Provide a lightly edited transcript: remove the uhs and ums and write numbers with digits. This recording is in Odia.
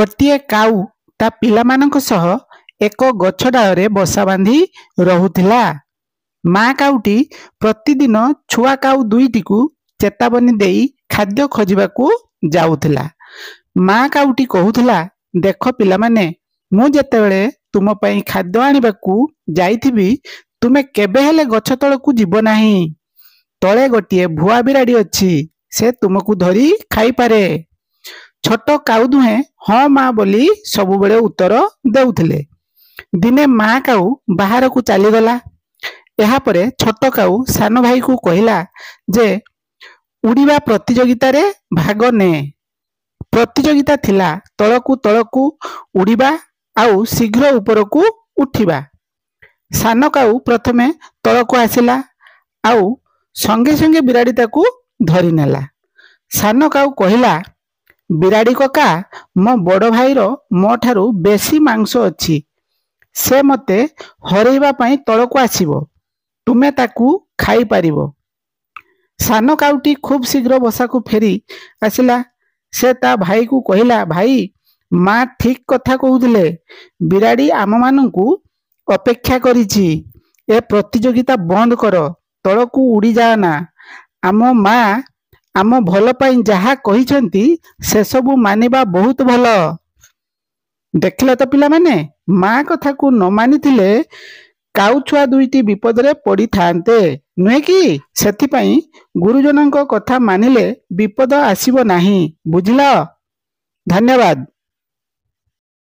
ଗୋଟିଏ କାଉ ତା ପିଲାମାନଙ୍କ ସହ ଏକ ଗଛ ଡାଳରେ ବସା ବାନ୍ଧି ରହୁଥିଲା। ମା କାଉଟି ପ୍ରତିଦିନ ଛୁଆ କାଉ ଦୁଇଟିକୁ ଚେତାବନୀ ଦେଇ ଖାଦ୍ୟ ଖୋଜିବାକୁ ଯାଉଥିଲା। ମା କାଉଟି କହୁଥିଲା, ଦେଖ ପିଲାମାନେ, ମୁଁ ଯେତେବେଳେ ତୁମ ପାଇଁ ଖାଦ୍ୟ ଆଣିବାକୁ ଯାଇଥିବି ତୁମେ କେବେ ହେଲେ ଗଛ ତଳକୁ ଯିବ ନାହିଁ। ତଳେ ଗୋଟିଏ ଭୁଆ ବିରାଡ଼ି ଅଛି, ସେ ତୁମକୁ ଧରି ଖାଇପାରେ। ଛୋଟ କାଉ ଦୁହେଁ ହଁ ମା ବୋଲି ସବୁବେଳେ ଉତ୍ତର ଦେଉଥିଲେ। ଦିନେ ମା କାଉ ବାହାରକୁ ଚାଲିଗଲା। ଏହାପରେ ଛୋଟ କାଉ ସାନ ଭାଇକୁ କହିଲା ଯେ ଉଡ଼ିବା ପ୍ରତିଯୋଗିତାରେ ଭାଗ ନେ। ପ୍ରତିଯୋଗିତା ଥିଲା ତଳକୁ ତଳକୁ ଉଡ଼ିବା ଆଉ ଶୀଘ୍ର ଉପରକୁ ଉଠିବା। ସାନ କାଉ ପ୍ରଥମେ ତଳକୁ ଆସିଲା ଆଉ ସଙ୍ଗେ ସଙ୍ଗେ ବିରାଡ଼ି ତାକୁ ଧରିନେଲା। ସାନ କାଉ କହିଲା, ବିରାଡ଼ି କକା, ମୋ ବଡ଼ ଭାଇର ମୋ ଠାରୁ ବେଶୀ ମାଂସ ଅଛି। ସେ ମୋତେ ହରେଇବା ପାଇଁ ତଳକୁ ଆସିବ। ତୁମେ ତାକୁ ଖାଇପାରିବ। ସାନ କାଉଟି ଖୁବ୍ ଶୀଘ୍ର ବସାକୁ ଫେରି ଆସିଲା। ସେ ତା ଭାଇକୁ କହିଲା, ଭାଇ, ମା ଠିକ୍ କଥା କହୁଥିଲେ। ବିରାଡ଼ି ଆମମାନଙ୍କୁ ଅପେକ୍ଷା କରିଛି। ଏ ପ୍ରତିଯୋଗିତା ବନ୍ଦ କର। ତଳକୁ ଉଡ଼ିଯାଅ ନା। ଆମ ମା ଆମ ଭଲ ପାଇଁ ଯାହା କହିଛନ୍ତି ସେସବୁ ମାନିବା ବହୁତ ଭଲ। ଦେଖିଲ ତ ପିଲାମାନେ, ମା କଥାକୁ ନ ମାନିଥିଲେ କାଉ ଛୁଆ ଦୁଇଟି ବିପଦରେ ପଡ଼ିଥାନ୍ତେ, ନୁହେଁ କି? ସେଥିପାଇଁ ଗୁରୁଜନଙ୍କ କଥା ମାନିଲେ ବିପଦ ଆସିବ ନାହିଁ। ବୁଝିଲ? ଧନ୍ୟବାଦ।